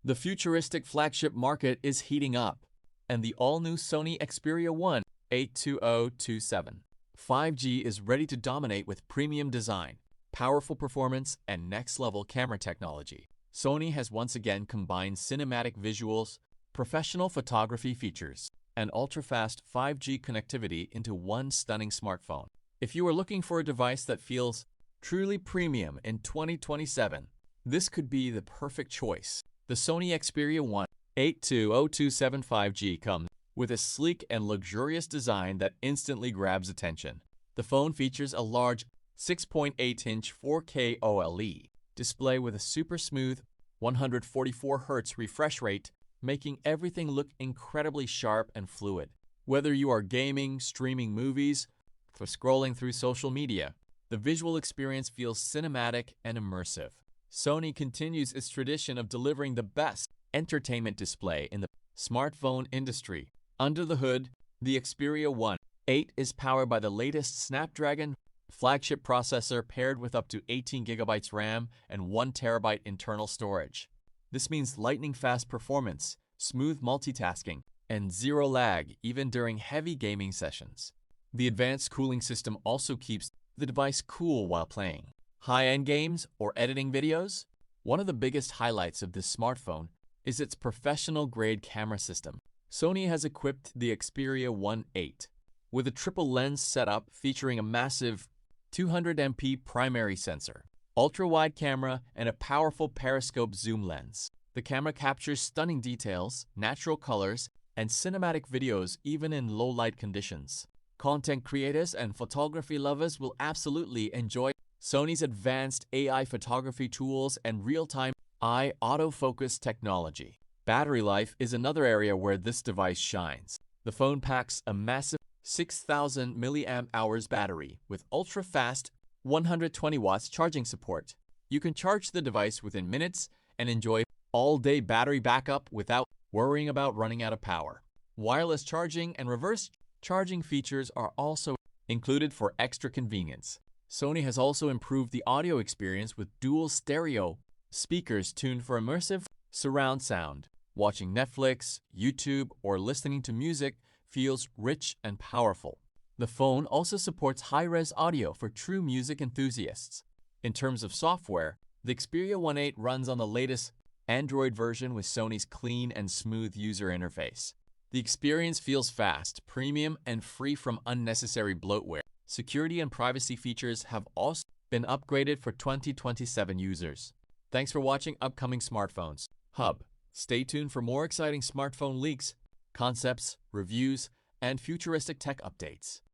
The futuristic flagship market is heating up, and the all-new Sony Xperia 1 82027 5G is ready to dominate with premium design, powerful performance, and next-level camera technology. Sony has once again combined cinematic visuals, professional photography features, and ultra-fast 5G connectivity into one stunning smartphone. If you are looking for a device that feels truly premium in 2027, this could be the perfect choice. The Sony Xperia 1 82027 5G comes with a sleek and luxurious design that instantly grabs attention. The phone features a large 6.8-inch 4K OLED display with a super smooth 144Hz refresh rate, making everything look incredibly sharp and fluid. Whether you are gaming, streaming movies, or scrolling through social media, the visual experience feels cinematic and immersive. Sony continues its tradition of delivering the best entertainment display in the smartphone industry. Under the hood, the Xperia 1 8 is powered by the latest Snapdragon flagship processor paired with up to 18GB RAM and 1TB internal storage. This means lightning-fast performance, smooth multitasking, and zero lag even during heavy gaming sessions. The advanced cooling system also keeps the device cool while playing high-end games or editing videos. One of the biggest highlights of this smartphone is its professional-grade camera system. Sony has equipped the Xperia 1 8 with a triple lens setup featuring a massive 200MP primary sensor, ultra-wide camera, and a powerful periscope zoom lens. The camera captures stunning details, natural colors, and cinematic videos even in low-light conditions. Content creators and photography lovers will absolutely enjoy Sony's advanced AI photography tools and real-time eye autofocus technology. Battery life is another area where this device shines. The phone packs a massive 6,000 mAh battery with ultra-fast 120 watts charging support. You can charge the device within minutes and enjoy all-day battery backup without worrying about running out of power. Wireless charging and reverse charging features are also included for extra convenience. Sony has also improved the audio experience with dual stereo speakers tuned for immersive surround sound. Watching Netflix, YouTube, or listening to music feels rich and powerful. The phone also supports high-res audio for true music enthusiasts. In terms of software, the Xperia 1 8 runs on the latest Android version with Sony's clean and smooth user interface. The experience feels fast, premium, and free from unnecessary bloatware. Security and privacy features have also been upgraded for 2027 users. Thanks for watching Upcoming Smartphones Hub. Stay tuned for more exciting smartphone leaks, concepts, reviews, and futuristic tech updates.